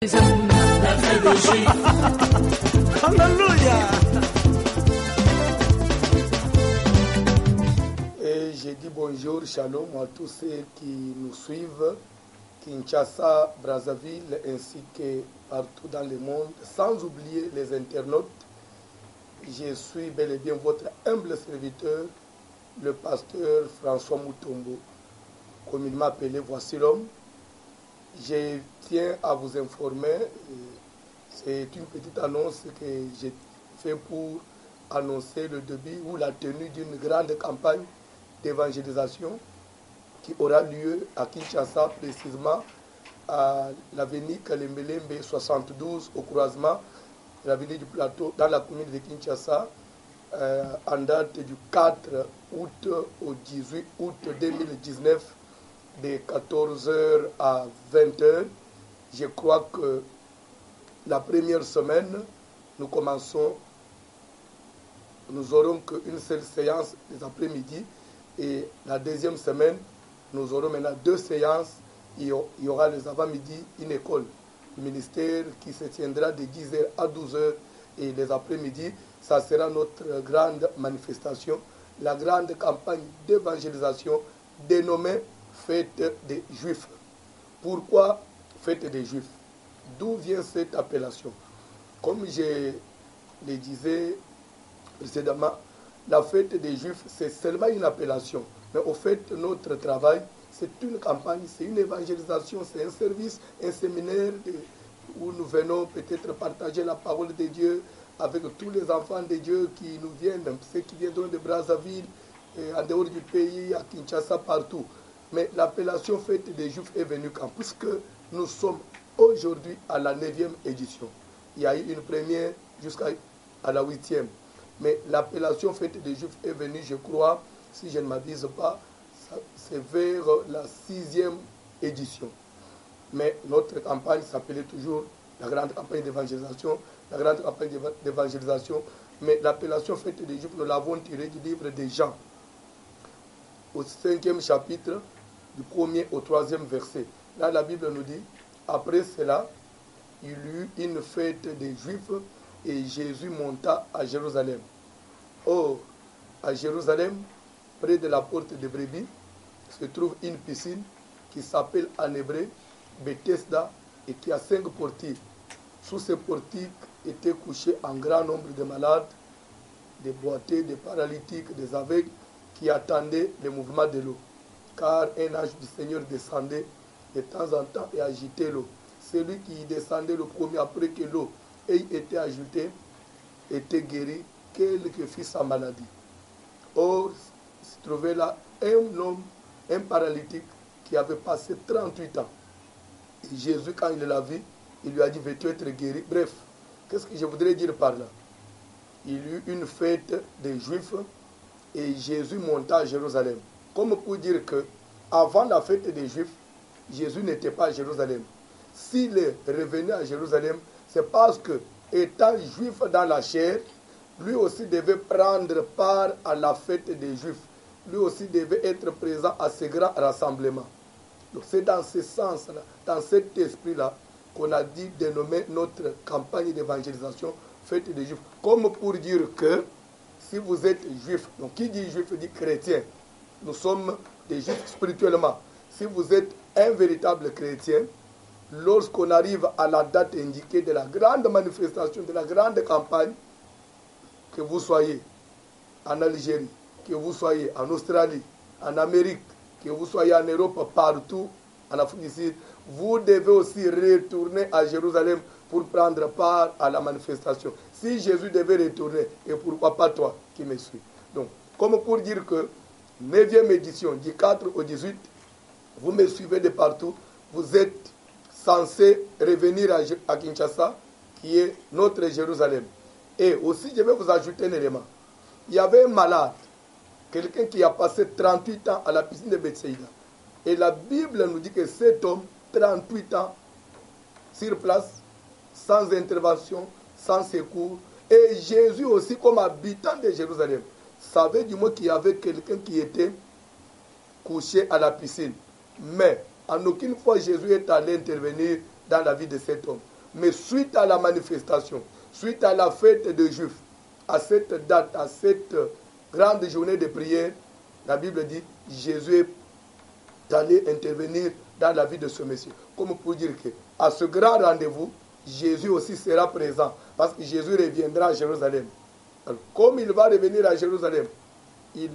Alléluia. Et j'ai dit bonjour, shalom à tous ceux qui nous suivent, Kinshasa, Brazzaville, ainsi que partout dans le monde, sans oublier les internautes. Je suis bel et bien votre humble serviteur, le pasteur François Moutombo, communément appelé Voici l'homme. Je tiens à vous informer, c'est une petite annonce que j'ai fait pour annoncer le début ou la tenue d'une grande campagne d'évangélisation qui aura lieu à Kinshasa, précisément à l'avenue Kalembelembe 72 au croisement de l'avenue du Plateau dans la commune de Kinshasa en date du 4 août au 18 août 2019 de 14h à 20h. Je crois que la première semaine, nous aurons qu'une seule séance les après-midi. Et la deuxième semaine, nous aurons maintenant 2 séances. Il y aura les avant-midi une école ministère qui se tiendra de 10h à 12h. Et les après-midi, ça sera notre grande manifestation, la grande campagne d'évangélisation dénommée Fête des Juifs. Pourquoi Fête des Juifs? D'où vient cette appellation? Comme je le disais précédemment, la fête des Juifs, c'est seulement une appellation. Mais au fait, notre travail, c'est une campagne, c'est une évangélisation, c'est un service, un séminaire où nous venons peut-être partager la parole de Dieu avec tous les enfants de Dieu qui nous viennent, ceux qui viendront de Brazzaville, en dehors du pays, à Kinshasa, partout. Mais l'appellation fête des Juifs est venue quand? Puisque nous sommes aujourd'hui à la 9e édition. Il y a eu une première jusqu'à la 8e. Mais l'appellation fête des Juifs est venue, je crois, si je ne m'abuse pas, c'est vers la 6e édition. Mais notre campagne s'appelait toujours la grande campagne d'évangélisation, la grande campagne d'évangélisation. Mais l'appellation fête des Juifs, nous l'avons tirée du livre des Jean, au 5e chapitre, du 1er au 3e verset. Là, la Bible nous dit, après cela, il y eut une fête des Juifs et Jésus monta à Jérusalem. Or, à Jérusalem, près de la porte de Brebis, se trouve une piscine qui s'appelle en hébreu Bethesda et qui a 5 portiques. Sous ces portiques étaient couchés un grand nombre de malades, des boiteux, des paralytiques, des aveugles qui attendaient le mouvement de l'eau. Car un ange du Seigneur descendait de temps en temps et agitait l'eau. Celui qui descendait le premier après que l'eau ait été agitée était guéri, quelle que fût sa maladie. Or, se trouvait là un homme, un paralytique, qui avait passé 38 ans. Et Jésus, quand il l'a vu, il lui a dit, veux-tu être guéri? Bref, qu'est-ce que je voudrais dire par là? Il y eut une fête des Juifs et Jésus monta à Jérusalem. Comme pour dire que avant la fête des Juifs, Jésus n'était pas à Jérusalem. S'il est revenu à Jérusalem, c'est parce que, étant juif dans la chair, lui aussi devait prendre part à la fête des Juifs. Lui aussi devait être présent à ce grand rassemblement. Donc c'est dans ce sens-là, dans cet esprit-là, qu'on a dit dénommer notre campagne d'évangélisation fête des Juifs. Comme pour dire que si vous êtes juif, donc qui dit juif dit chrétien. Nous sommes des juifs spirituellement. Si vous êtes un véritable chrétien, lorsqu'on arrive à la date indiquée de la grande manifestation, de la grande campagne, que vous soyez en Algérie, que vous soyez en Australie, en Amérique, que vous soyez en Europe, partout, en Afrique du Sud, vous devez aussi retourner à Jérusalem pour prendre part à la manifestation. Si Jésus devait retourner, et pourquoi pas toi qui me suis? Donc, comme pour dire que 9e édition, du 4 au 18, vous me suivez de partout, vous êtes censé revenir à Kinshasa, qui est notre Jérusalem. Et aussi, je vais vous ajouter un élément. Il y avait un malade, quelqu'un qui a passé 38 ans à la piscine de Bethsaïda. Et la Bible nous dit que cet homme, 38 ans, sur place, sans intervention, sans secours, et Jésus aussi, comme habitant de Jérusalem, savait du moins qu'il y avait quelqu'un qui était couché à la piscine. Mais en aucune fois Jésus est allé intervenir dans la vie de cet homme. Mais suite à la manifestation, suite à la fête des Juifs, à cette date, à cette grande journée de prière, la Bible dit, Jésus est allé intervenir dans la vie de ce monsieur. Comme pour dire qu'à ce grand rendez-vous, Jésus aussi sera présent, parce que Jésus reviendra à Jérusalem. Alors, comme il va revenir à Jérusalem, il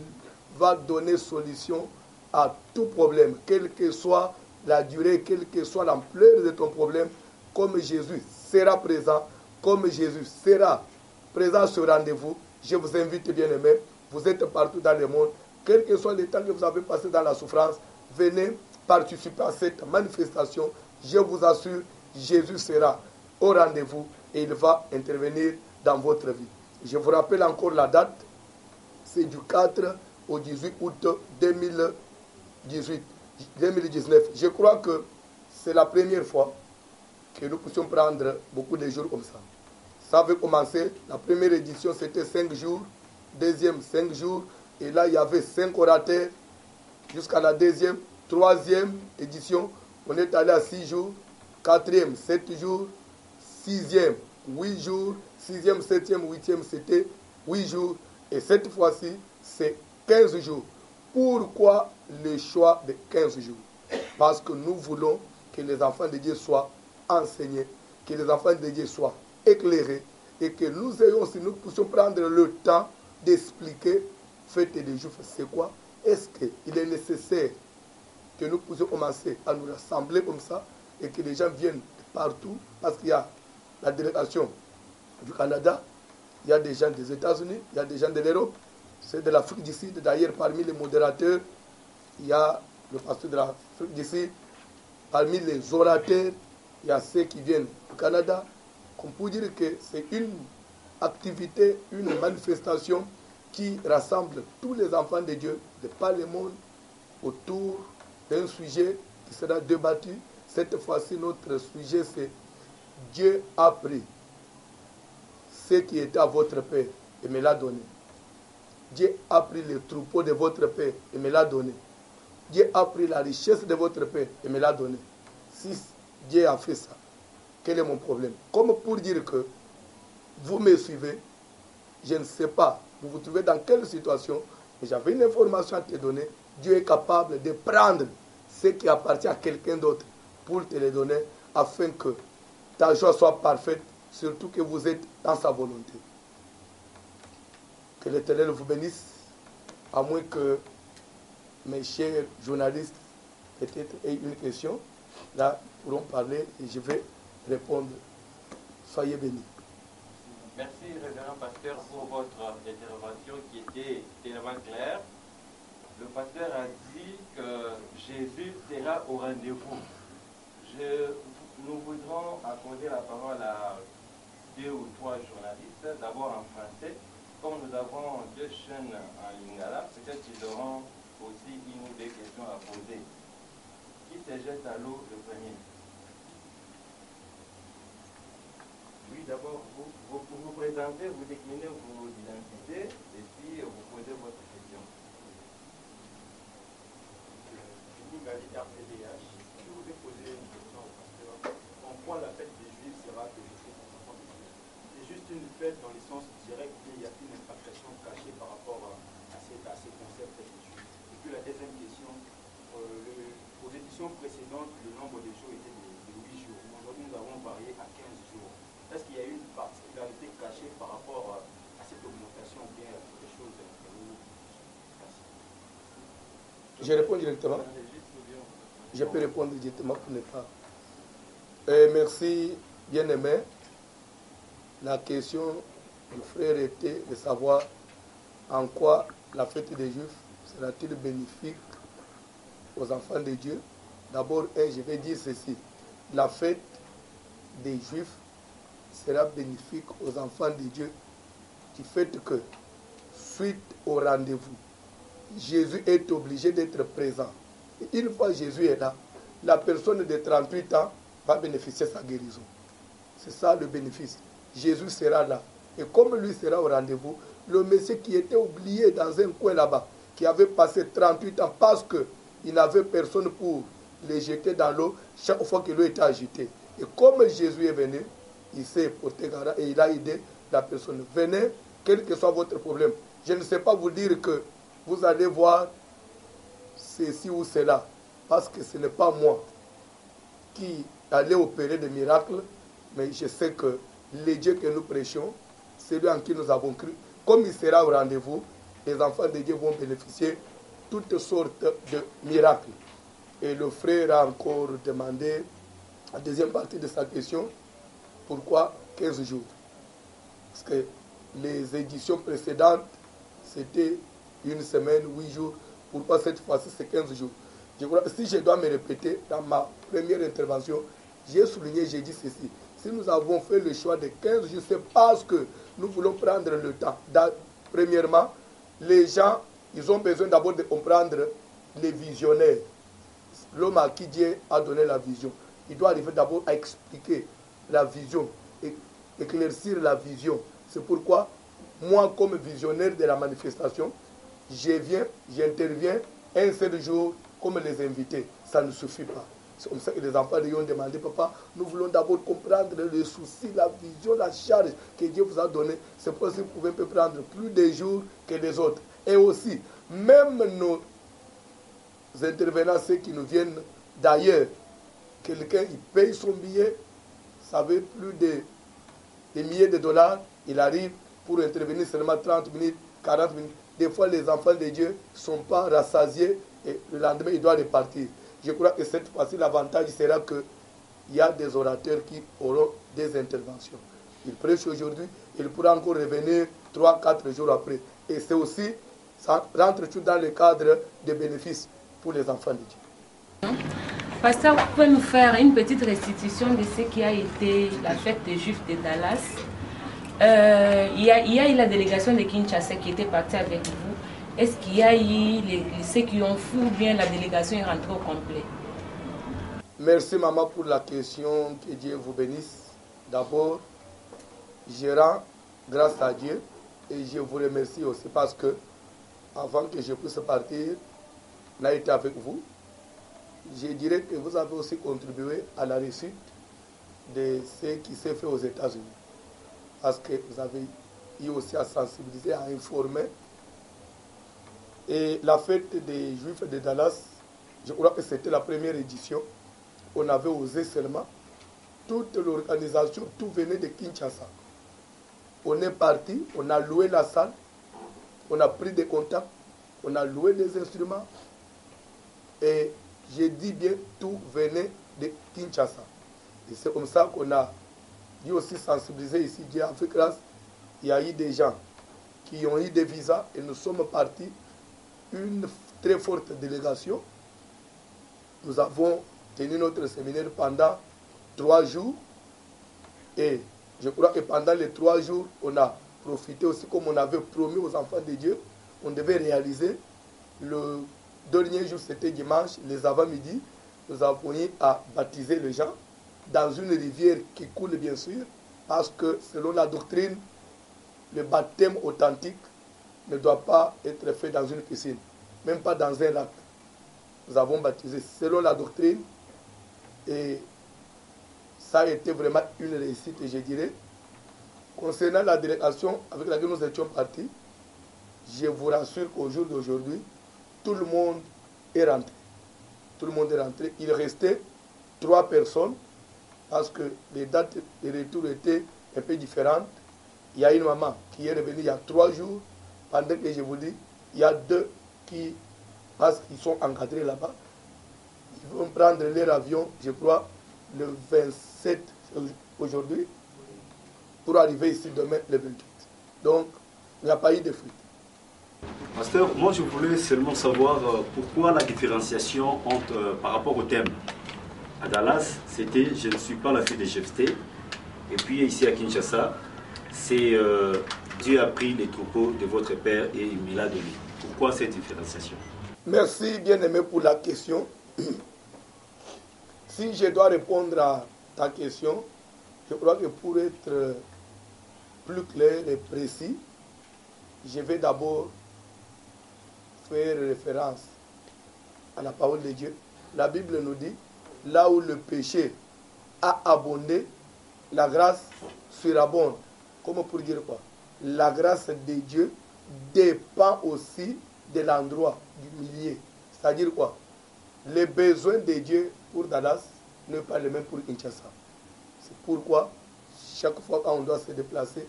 va donner solution à tout problème, quelle que soit la durée, quelle que soit l'ampleur de ton problème, comme Jésus sera présent, comme Jésus sera présent à ce rendez-vous. Je vous invite, bien-aimés, vous êtes partout dans le monde, quel que soit le temps que vous avez passé dans la souffrance, venez participer à cette manifestation. Je vous assure, Jésus sera au rendez-vous et il va intervenir dans votre vie. Je vous rappelle encore la date, c'est du 4 au 18 août 2019. Je crois que c'est la première fois que nous puissions prendre beaucoup de jours comme ça. Ça avait commencé, la première édition c'était 5 jours, deuxième 5 jours, et là il y avait 5 orateurs, jusqu'à la deuxième, troisième édition, on est allé à 6 jours, quatrième 7 jours, sixième 8 jours, sixième, septième, huitième c'était 8 jours, et cette fois-ci c'est 15 jours. Pourquoi le choix de 15 jours? Parce que nous voulons que les enfants de Dieu soient enseignés, que les enfants de Dieu soient éclairés, et que nous ayons, si nous puissions prendre le temps d'expliquer fête des Juifs, c'est quoi? Est-ce qu'il est nécessaire que nous puissions commencer à nous rassembler comme ça, et que les gens viennent partout, parce qu'il y a la délégation du Canada, il y a des gens des États-Unis, il y a des gens de l'Europe, c'est de l'Afrique du Sud. D'ailleurs, parmi les modérateurs, il y a le pasteur de l'Afrique du Sud. Parmi les orateurs, il y a ceux qui viennent du Canada. On peut dire que c'est une activité, une manifestation qui rassemble tous les enfants de Dieu de par le monde autour d'un sujet qui sera débattu. Cette fois-ci, notre sujet, c'est Dieu a pris ce qui était à votre père et me l'a donné. Dieu a pris le troupeau de votre père et me l'a donné. Dieu a pris la richesse de votre père et me l'a donné. Si Dieu a fait ça, quel est mon problème? Comme pour dire que vous me suivez, je ne sais pas, vous vous trouvez dans quelle situation, mais j'avais une information à te donner. Dieu est capable de prendre ce qui appartient à quelqu'un d'autre pour te le donner, afin que ta joie soit parfaite, surtout que vous êtes dans sa volonté. Que l'Éternel vous bénisse, à moins que mes chers journalistes peut-être aient une question. Là, nous pourrons parler et je vais répondre. Soyez bénis. Merci, révérend pasteur, pour votre intervention qui était tellement claire. Le pasteur a dit que Jésus sera au rendez-vous. Nous voudrons accorder la parole à 2 ou 3 journalistes, d'abord en français. Comme nous avons 2 chaînes en lingala, peut-être qu'ils auront aussi 1 ou 2 questions à poser. Qui se jette à l'eau le premier? Oui, d'abord, vous vous présentez, vous déclinez vos identités et puis vous posez votre question. Nigali RTDH, je voudrais poser une question au pasteur. En quoi la fête des Juifs sera quelque chose aux enfants des Juifs? C'est juste une fête dans le sens direct, mais il y a une impactation cachée par rapport à ces concepts des Juifs. Et puis la deuxième question, aux éditions précédentes, le nombre de jours était de 8 jours. Aujourd'hui, nous avons varié à 15 jours. Est-ce qu'il y a une particularité cachée par rapport à cette augmentation ou bien des choses Je réponds directement. Je peux répondre directement pour ne pas. Merci, bien-aimé. La question du frère était de savoir en quoi la fête des Juifs sera-t-il bénéfique aux enfants de Dieu. D'abord, je vais dire ceci. La fête des Juifs sera bénéfique aux enfants de Dieu du fait que, suite au rendez-vous, Jésus est obligé d'être présent. Et une fois Jésus est là, la personne de 38 ans va bénéficier de sa guérison. C'est ça le bénéfice. Jésus sera là. Et comme lui sera au rendez-vous, le monsieur qui était oublié dans un coin là-bas, qui avait passé 38 ans parce qu'il n'avait personne pour les jeter dans l'eau, chaque fois que l'eau était agitée, Et comme Jésus est venu, il s'est porté garant et il a aidé la personne. Venez, quel que soit votre problème. Je ne sais pas vous dire que vous allez voir ceci ou cela, parce que ce n'est pas moi qui allait opérer des miracles, mais je sais que le Dieu que nous prêchons, celui en qui nous avons cru, comme il sera au rendez-vous, les enfants de Dieu vont bénéficier toutes sortes de miracles. Et le frère a encore demandé, la deuxième partie de sa question, pourquoi 15 jours? Parce que les éditions précédentes, c'était une semaine, 8 jours. Pourquoi cette fois-ci, c'est 15 jours? Je crois, si je dois me répéter, dans ma première intervention, j'ai souligné, j'ai dit ceci. Si nous avons fait le choix de 15 jours, c'est parce que nous voulons prendre le temps. Premièrement, les gens, ils ont besoin d'abord de comprendre les visionnaires. L'homme à qui Dieu a donné la vision. Il doit arriver d'abord à expliquer la vision, éclaircir la vision. C'est pourquoi, moi, comme visionnaire de la manifestation, je viens, j'interviens un seul jour comme les invités. Ça ne suffit pas. C'est comme ça que les enfants lui ont demandé, papa, nous voulons d'abord comprendre les soucis, la vision, la charge que Dieu vous a donnée. C'est pour ça que vous pouvez prendre plus de jours que les autres. Et aussi, même nos intervenants, ceux qui nous viennent d'ailleurs, quelqu'un, il paye son billet, ça veut plus de des milliers de dollars, il arrive pour intervenir seulement 30 minutes, 40 minutes. Des fois, les enfants de Dieu ne sont pas rassasiés et le lendemain, ils doivent repartir. Je crois que cette fois-ci, l'avantage sera qu'il y a des orateurs qui auront des interventions. Il prêche aujourd'hui, il pourra encore revenir 3-4 jours après. Et c'est aussi, ça rentre tout dans le cadre des bénéfices pour les enfants de Dieu. Pasteur, vous pouvez nous faire une petite restitution de ce qui a été la fête des Juifs de Dallas. Il y a eu la délégation de Kinshasa qui était partie avec vous. Est-ce qu'il y a eu ceux qui ont fui ou bien la délégation est rentrée au complet? Merci maman pour la question, que Dieu vous bénisse. D'abord, je rends grâce à Dieu et je vous remercie aussi parce que avant que je puisse partir, on a été avec vous. Je dirais que vous avez aussi contribué à la réussite de ce qui s'est fait aux États-Unis. Parce que vous avez eu aussi à sensibiliser, à informer. Et la fête des Juifs de Dallas, je crois que c'était la première édition. On avait osé seulement. Toute l'organisation, tout venait de Kinshasa. On est parti, on a loué la salle, on a pris des contacts, on a loué des instruments. Et je dis bien, tout venait de Kinshasa. Et c'est comme ça qu'on a dû aussi sensibiliser ici, Dieu a fait grâce. Il y a eu des gens qui ont eu des visas et nous sommes partis, une très forte délégation. Nous avons tenu notre séminaire pendant 3 jours. Et je crois que pendant les 3 jours, on a profité aussi, comme on avait promis aux enfants de Dieu, on devait réaliser. Le dernier jour, c'était dimanche, les avant-midi, nous avons eu à baptiser les gens dans une rivière qui coule bien sûr, parce que selon la doctrine, le baptême authentique ne doit pas être fait dans une piscine, même pas dans un lac. Nous avons baptisé selon la doctrine et ça a été vraiment une réussite, je dirais. Concernant la délégation avec laquelle nous étions partis, je vous rassure qu'au jour d'aujourd'hui, tout le monde est rentré. Tout le monde est rentré. Il restait 3 personnes parce que les dates de retour étaient un peu différentes. Il y a une maman qui est revenue il y a 3 jours, pendant que je vous dis, il y a 2 qui, parce qu'ils sont encadrés là-bas, ils vont prendre leur avion, je crois, le 27 aujourd'hui, pour arriver ici demain le 28. Donc, il n'y a pas eu de fuite. Pasteur, moi je voulais seulement savoir pourquoi la différenciation par rapport au thème. À Dallas, c'était « Je ne suis pas la fille de Jephthé ». Et puis ici à Kinshasa, c'est Dieu a pris les troupeaux de votre père et il me l'a donné. Pourquoi cette différenciation? Merci bien-aimé pour la question. Si je dois répondre à ta question, je crois que pour être plus clair et précis, je vais d'abord faire référence à la parole de Dieu. La Bible nous dit, là où le péché a abondé, la grâce surabonde. Comment pour dire quoi? La grâce de Dieu dépend aussi de l'endroit, du milieu. C'est-à-dire quoi? Les besoins de Dieu pour Dallas ne sont pas les mêmes pour Kinshasa. C'est pourquoi, chaque fois qu'on doit se déplacer,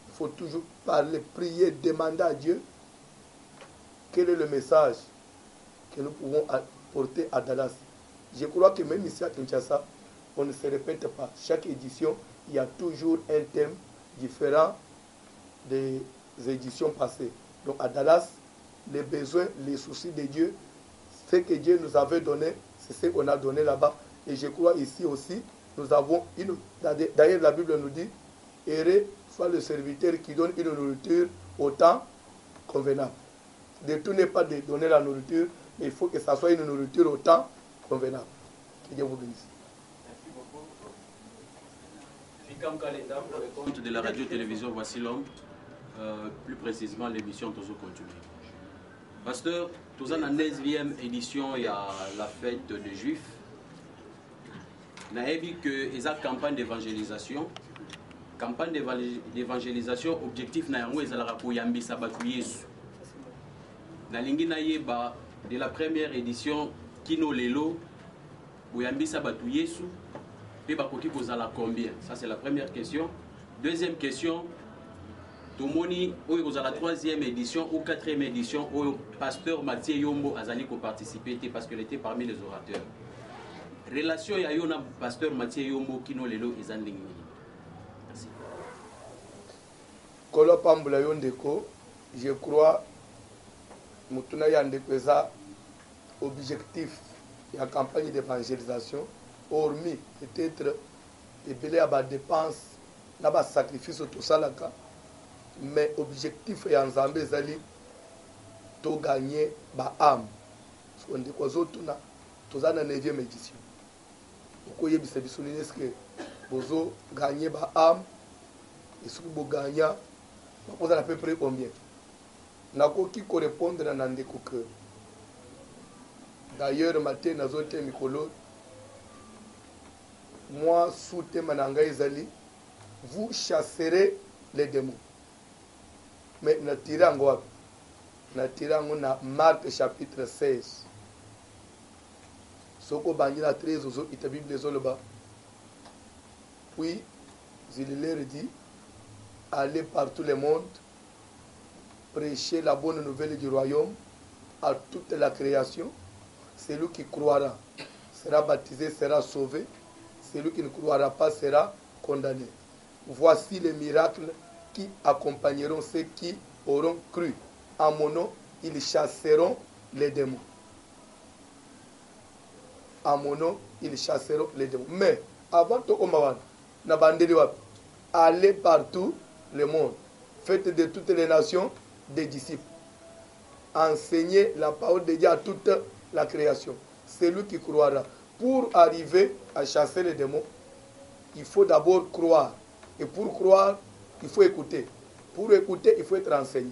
il faut toujours parler, prier, demander à Dieu quel est le message que nous pouvons apporter à Dallas. Je crois que même ici à Kinshasa, on ne se répète pas. Chaque édition, il y a toujours un thème différent des éditions passées. Donc à Dallas, les besoins, les soucis de Dieu, ce que Dieu nous avait donné, c'est ce qu'on a donné là-bas. Et je crois ici aussi, nous avons une... D'ailleurs, la Bible nous dit, heureux soit le serviteur qui donne une nourriture au temps convenable. De tout n'est pas de donner la nourriture, mais il faut que ça soit une nourriture au temps convenable. Que Dieu vous bénisse. Merci beaucoup. Fikam Kalenda, pour le compte de la radio-télévision Voici l'homme, plus précisément l'émission Tozo Continue. Pasteur, tout ça dans la 9e édition, il y a la fête des Juifs. Nous avons vu que il y a une campagne d'évangélisation. Campagne d'évangélisation, objectif na yango ezalaka koyambisa batu Yesu. Na lingi na yeba de la première édition kino lelo koyambisa batu Yesu pe bakoki kozala combien? Ça c'est la première question. Deuxième question, tomoni oyo kozala 3e édition ou 4e édition oyo pasteur Mathieu Yombo azali ko participer parce qu'il était parmi les orateurs. Relation ya yo na pasteur Mathieu Yombo kino lelo ezandingi. Merci. Kolo pambula yondeko, je crois mutuna yandeko eza objectif la campagne d'évangélisation, hormis peut-être ébélé à la dépense, à la sacrifice tout ça là, mais objectif est en Zambie zali to gagner ba âme. On dit quoi autres na to za na 9e édition. Pourquoi yebi se bisouligner que bozo gagner ba âme et ce que vous gagnez, vous avez à peu près combien? Nako qui correspondre à Nandeko que d'ailleurs matin nazote mikolo moi sous thème nanga ezali vous chasserez les démons. Mais natirangwa natirango na Marc chapitre 16 soko bangira 13 ozo ita Bible zoloba. Puis il leur dit allez par tout le monde, prêcher la bonne nouvelle du royaume à toute la création. Celui qui croira sera baptisé, sera sauvé. Celui qui ne croira pas sera condamné. Voici les miracles qui accompagneront ceux qui auront cru. En mon nom, ils chasseront les démons. En mon nom, ils chasseront les démons. Mais avant tout, allez partout le monde. Faites de toutes les nations des disciples. Enseignez la parole de Dieu à toute la création. C'est lui qui croira. Pour arriver à chasser les démons, il faut d'abord croire. Et pour croire, il faut écouter. Pour écouter, il faut être enseigné.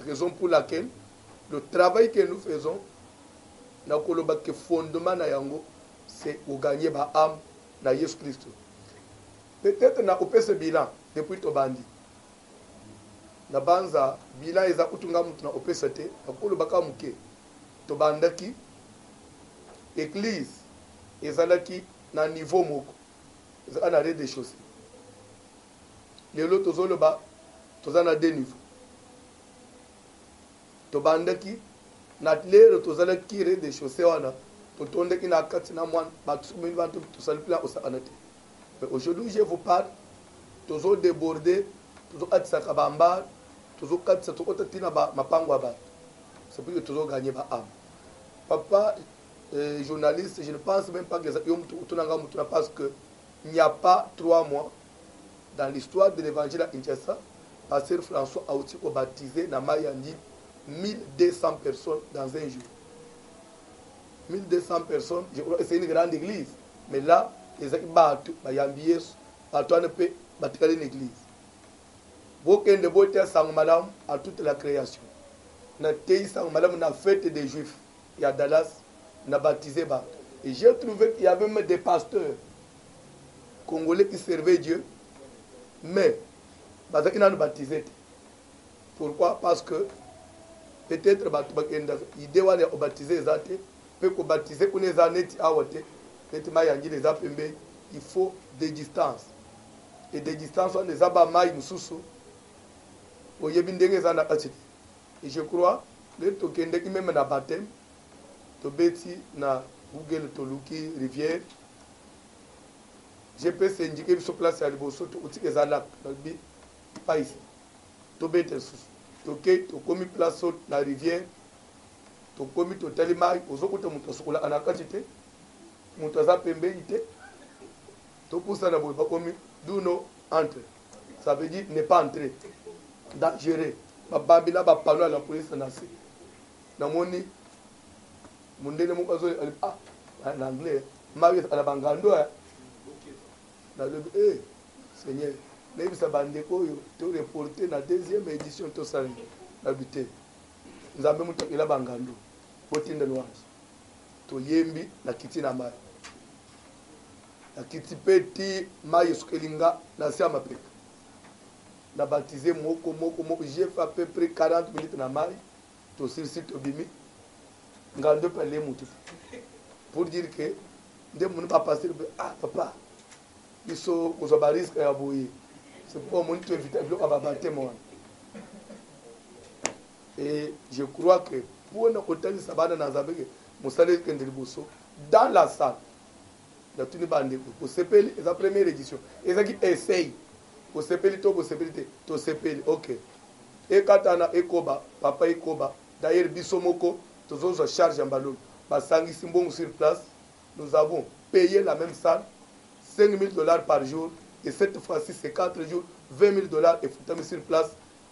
Raison pour laquelle le travail que nous faisons, le fondement c'est de gagner ma âme dans Jésus Christ. Peut-être na opé ce bilan depuis Tobandi. Na banza bilan eza kutunga mutu na opé sete akolo baka muke tobandaki église ezalaki na niveau moko ezaka na rez-de-chaussée. Lelo tozoloba tozana deux niveaux. Tobandaki na lero tozalaki rez-de-chaussée wana totondeki na kati na mwana batusumini bantu tosali plan osakanate. Mais aujourd'hui, je vous parle, toujours débordé, toujours katisaka bambar, toujours katisaka tina mapango ba. C'est pour que toujours gagner ba âme. Papa, journaliste, je ne pense même pas que parce que il n'y a pas 3 mois dans l'histoire de l'évangile à Kinshasa, Pasteur François a aussi baptisé dans Mayandi 1200 personnes dans un jour. 1200 personnes, je crois que c'est une grande église, mais là ezaki bato bayambi Yesu bato wana mpe batikali l'église bokende boteya sango malamu à toute la création nateyi sango malamu na fête des Juifs ya Dallas na baptisé bato et j'ai trouvé qu'il y avait même des pasteurs Congolais qui servaient Dieu, mais ils n'ont baptisé. Pourquoi? Parce que peut-être l'idée de baptiser les athées, peut baptiser les années il faut des distances. Et des distances, on les a bamaï mususu. Et je crois, le tokende qui même na baptême, to beti na Google Toluki rivière. Je peux s'indiquer sur place à l'Iboso, tu as des alacs, pas ici. To beti sous. Tu commis place sur la rivière, tu commis to talimai, aux autres muto sokola anakachite, muto za pembe ite. Tu pousses na boy pas commis d'uno entre. Ça veut dire ne pas entrer. Dangereux. Babila ba pano à la police na se. Na moni mundele mo kazo en anglais, mawi à la bangando na le Seigneur, les sabandeko yo to reporter na deuxième édition to sali habité. Nzambe muto ila bangando. Botinda lwanji. To yembi na kiti na mai. Na kiti peti mai sukelinga na siama peka. Na baptisé moko. J'ai fait à peu près 40 minutes na mai. To sur site obimi. Ngando parler mutu. Pour dire que ndé mun pas passer papa. Biso ko zobaris ka boye. C'est pour mon tu éviter bloc à baptême moi. Et je crois que pour notre hôtel sabana na zabeke musale kendriboso dans la salle. La tuni bande ko sepeli la première édition. Et ça qui essaye ko sepeli to to sepeli OK. Et katana ekoba papa ekoba d'ailleurs bisomoko tozo charge en ballon. Basangi simbongo sur place. Nous avons payé la même salle $5,000 par jour et cette fois-ci c'est 4 jours $20,000 et foutami sur place.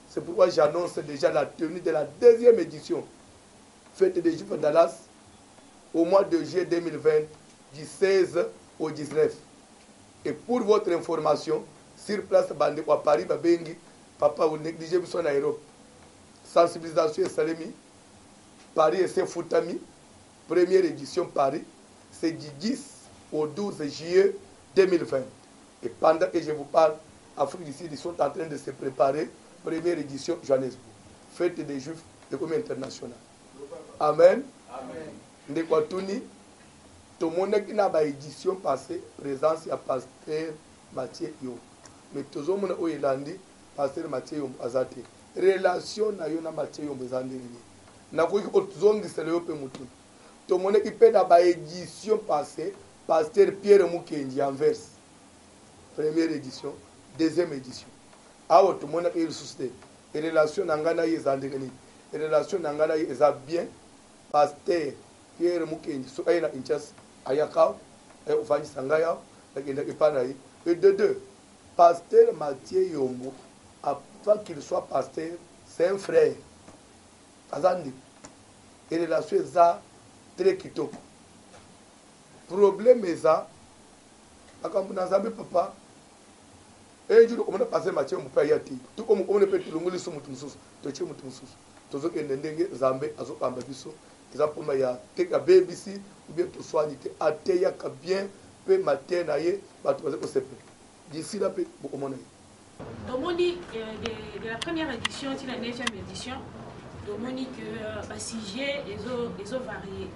C'est pourquoi j'annonce déjà la tenue de la deuxième édition fête des Juifs à Dallas au mois de juillet 2020 du 16 au 19. Et pour votre information, sur place bande à Paris babengi papa ou négligé son Europe. Sensibilisation et Salemi Paris et c'est foutami première édition Paris, c'est du 10 au 12 juillet 2020. Et pendant que je vous parle, Afrique du Sud, ils sont en train de se préparer. Première édition, Johannesburg. Fête des Juifs de communauté internationale. Amen. Ndekwatuni, tout le monde qui n'a pas édition passée, présence à pasteur Mathieu Yom. Mais tout le monde qui a dit, pasteur Mathieu Yom Azate. Relation na yo na Mathieu Yom Azande. Na ko ko zongi sele yo pe mutu. Tout le monde qui peut n'a pas édition passée, pasteur Pierre Mukendi Anvers. Première édition, deuxième édition. Awo tout le monde qui suscité. Et relation nangana yi zandegani. Et relation nangana yi za bien. Pasteur Pierre Mukendi so ayina inchas ayaka et ofanyi sangaya lakenda ipana yi. Et de deux, pasteur Mathieu Yombo avant qu'il soit pasteur, c'est un frère. Azandi. Et relation za très kitoko. Problème est ça. Akamuna zambe papa. Et je dois passer Mathieu Mupayati. Tout comme on peut tout le monde sur Mutumsus. Toche Mutumsus. Tozo kendenge zambe azo kamba biso. Eza poma ya teka BBC ou bien to soignité ateya ka bien pe matin naie bato bazo sepe. D'ici là pe bokomona. Domoni de la première édition till la 9e édition. Domoni que Basigé les ont varié.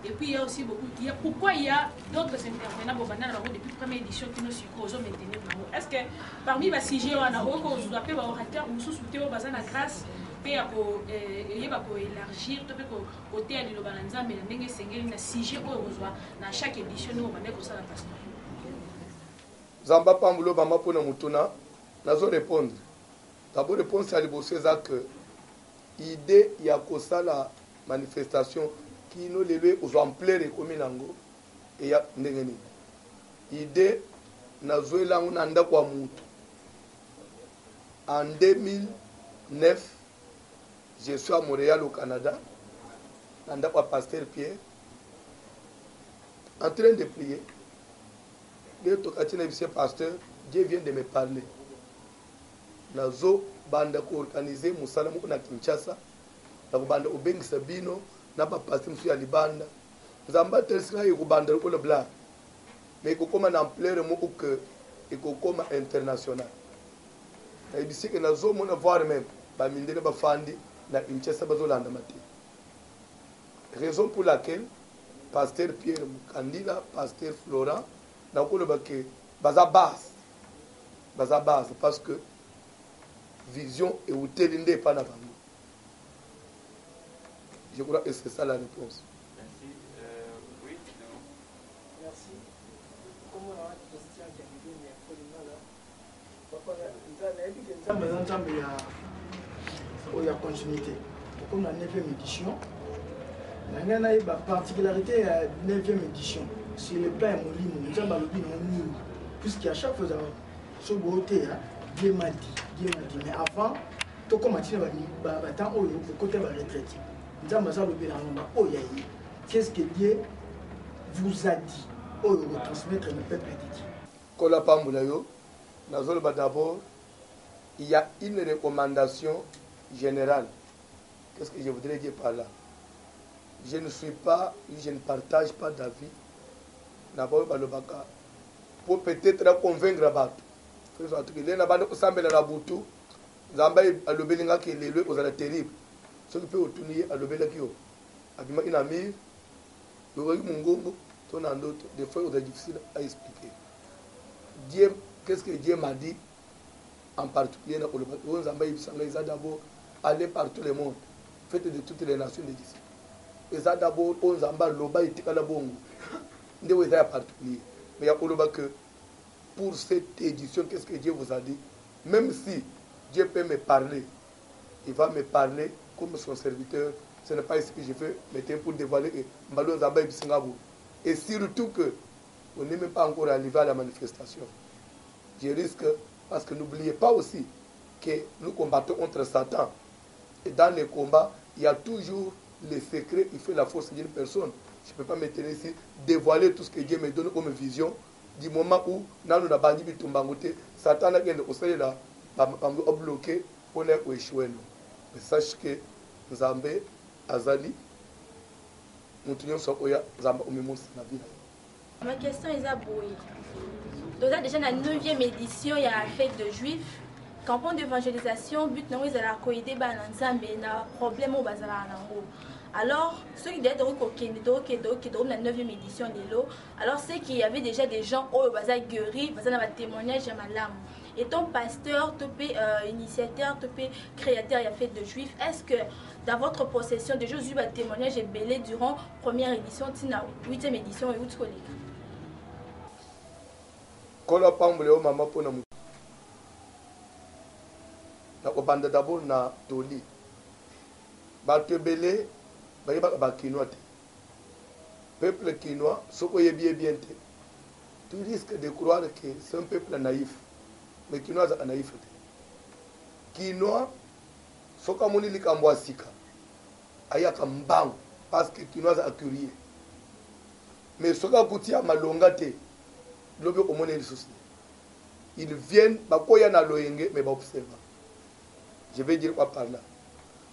Et puis il y a aussi beaucoup. Pourquoi il y a d'autres intervenants depuis la première édition qui nous suivent maintenir. Est-ce que parmi les CG, on a aussi appelé les orateurs ou sous-soutenir aux basins de grâce pour élargir tout le côté de l'Obalanza, mais nous avons CG dans chaque édition, nous avons ça la pasteur. Zamba Pambulo Bamba Pona Mutuna, nous allons répondre. D'abord, réponse à l'Ibo César que l'idée, il y a la manifestation qui nous levé aux ampleurs et comme nango et ya ndengeni idée na zoela unanda kwa mutu en 2009 je suis à Montréal au Canada nanda kwa pasteur Pierre en train de prier le tokatina vice pasteur Dieu vient de me parler nazo banda ko organiser musala mu na Kinshasa na banda obengi sabino na ba pasteur msu ya libanda nzamba telsinga yikubanda ko le bla mais comme en ampleur mo que et comme international na ibisi que na zo mona voir même ba mindele ba fandi na Kinshasa bazolanda mate raison pour laquelle pasteur Pierre Mukandila pasteur Florent na koloba que baza base parce que vision et utelinde pas na bango. Je crois que c'est ça la réponse. Merci. Oui, non. Merci. Comment on a une question qui est arrivée, mais il y a continuité. Comme la 9e édition, il y a une particularité à la 9e édition. C'est le plan Moulin, puisqu'à chaque fois, ce beauté, Dieu m'a dit. Mais avant, tout comme on dit, le côté de la retraite. Qu'est-ce que Dieu vous a dit pour transmettre le peuple dit? D'abord, il y a une recommandation générale. Qu'est-ce que je voudrais dire par là? Je ne partage pas d'avis. D'abord, pour peut-être convaincre Bato. Zamba alobelinga ke lelo ozala terrible. Ce qui peut autourner alobela kio. Abima inamir, le mungongo, ton d'autres, des fois c'est difficile à expliquer. Dieu, qu'est-ce que Dieu m'a dit en particulier dans le monde? Zamba ibisanga ils d'abord aller par tout le monde. Faites de toutes les nations des disciples. Ils a d'abord on Zamba loba itikala bongo. Ndewe za particulier. Mais il y a oloba que pour cette édition, qu'est-ce que Dieu vous a dit? Même si Dieu peut me parler, il va me parler comme son serviteur. Ce n'est pas ce que je fais, mais pour dévoiler Mbalo Zamba et Singapore. Et surtout que on n'est même pas encore arrivé à la manifestation. Je risque, parce que n'oubliez pas aussi que nous combattons contre Satan. Et dans les combats, il y a toujours les secrets, il fait la force d'une personne. Je ne peux pas me tenir ici, dévoiler tout ce que Dieu me donne comme vision. Du moment où nous avons bandi bitumbangote, Satan a gagné au sein là, a bloqué pour échouer. Mais sache que Zambé, Azali, nous tenons sur Oya, Zamba Omimus Nabi. Ma question est à Boui. Déjà dans la 9e édition, il y a la fête de Juifs. Campagne d'évangélisation, but non, ils allaient accueillir Zambé, na problème au bazar en haut. Alors, ceux qui étaient dans la 9e édition de l'eau, alors c'est qu'il y avait déjà des gens au bazar guéri, bazar dans témoignage à ma lame. Et ton pasteur, initiateur, créateur, il a fait de juifs. Est-ce que dans votre possession de Jésus, un témoignage est belé durant la première édition, 8e édition et 8 collègues? Kola pambuleo mama pona mu. Na obanda d'abord na toli. Ba tebele ba quinois. Peuple quinois, ce qu'on est bien, tu risques de croire que c'est un peuple naïf. Mais quinois est naïf. Quinois, ce qu'on a dit en Boisika, ayaka mbang, parce que quinois est curieux. Mais ce qu'on a dit à Malongate, l'objet au monde est souci. Ils viennent, bakoya na loyenge, mais ba observe. Je vais dire quoi par là.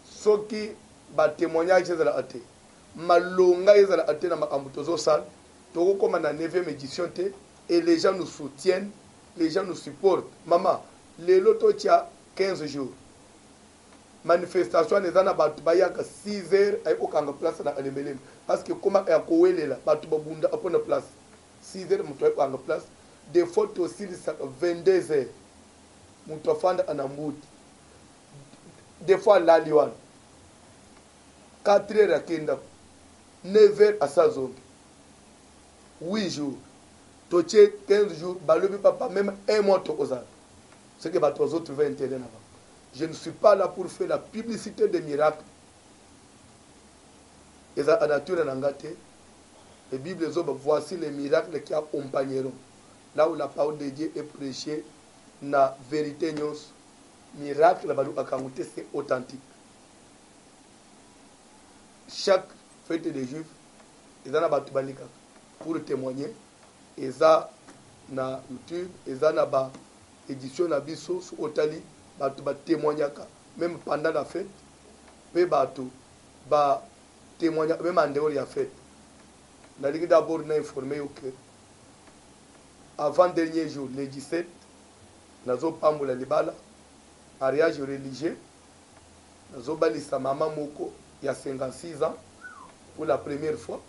Ce qui ba témoignage de la athée. Malonga ezala athée na makambo tozo sal. Toko comme na 9e édition te et les gens nous soutiennent, les gens nous supportent. Maman, les loto tia 15 jours. Manifestation ezana batu bayaka 6 heures ay okanga place na Alemelem parce que comment ya kowelela batu babunda apona place 6 heures muto okanga place des photos aussi 22 heures muto fanda anambuti des fois la liwan 4 heures à Kenda, 9 heures à Sazong, 8 jours, Toché 15 jours, Balobi papa, même un mois Tokozan. Ce que les autres trouver intérêt là-bas. Je ne suis pas là pour faire la publicité des miracles. Et ça, la nature est engagée. Les Bibles disent voici les miracles qui accompagneront. Là où la parole de Dieu est prêchée, la vérité, miracle, c'est authentique. Chaque fête des Juifs, ils ont battu balika pour témoigner. Ils ont na YouTube, ils ont na édition na biso sur Otali, battu témoigner même pendant la fête, pe battu témoigner même en dehors de la fête. N'a dit d'abord n'a informé que avant-dernier jour, le 17, nazo pambola libala, mariage religieux, nazo balisa maman moko, il y a 56 ans, pour la première fois,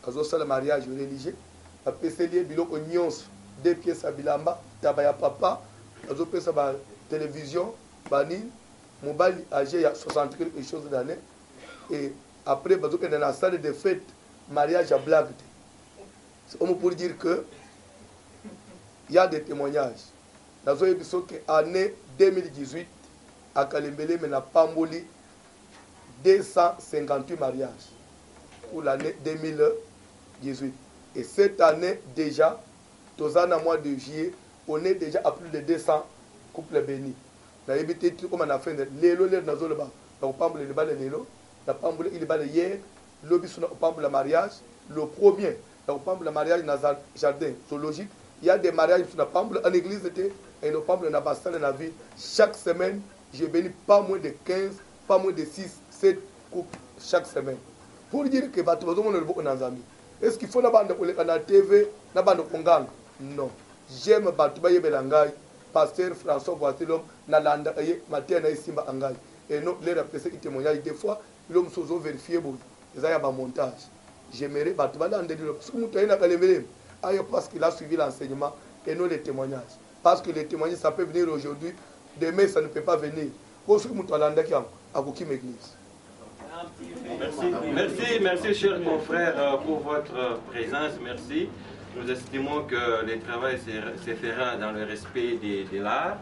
nazo sala mariage religieux, après c'est lié biloko nyonso, 2 pièces à bilamba, tabaya papa, nazo pesa ba télévision, bani, mobile âgé il y a 60 quelque chose d'années, et après, dans la salle de fête, mariage à blague. C'est pour dire que il y a des témoignages. Dans l'année 2018, à Kalembele, mais n'a pas mouli 258 mariages pour l'année 2018. Et cette année, déjà, dans un mois de juillet, on est déjà à plus de 200 couples bénis. Dans les comme on a fait, l'élo, les nazo, le bas, on parle de l'élo, l'élo. La pamboule, il va hier, le bisou, on parle de mariage, le premier, on parle de mariage dans un jardin zoologique. Il y a des mariages sur la pamboule en église et nos pamboule dans la dans la ville. Chaque semaine, je bénis pas moins de 15, pas moins de 6, 7 couples chaque semaine. Pour dire que tout le monde est dans amis. Est-ce qu'il faut la TV, la bande Kongang? Non. J'aime Batouba Yebelangai, pasteur François Boisilom, Nalanda, Matéana Simba Angai. Et non, les rappelés qui témoignent des fois. L'homme se vérifié, il y a un montage. J'aimerais, parce qu'il a suivi l'enseignement et non les témoignages. Parce que les témoignages, ça peut venir aujourd'hui, demain, ça ne peut pas venir. Merci, chers confrères, pour votre présence. Merci. Nous estimons que le travail se fera dans le respect de l'art.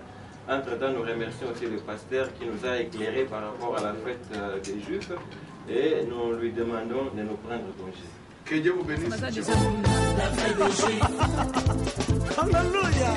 Entre-temps, nous remercions aussi le pasteur qui nous a éclairé par rapport à la fête des Juifs et nous lui demandons de nous prendre congé. Que Dieu vous bénisse. Alléluia.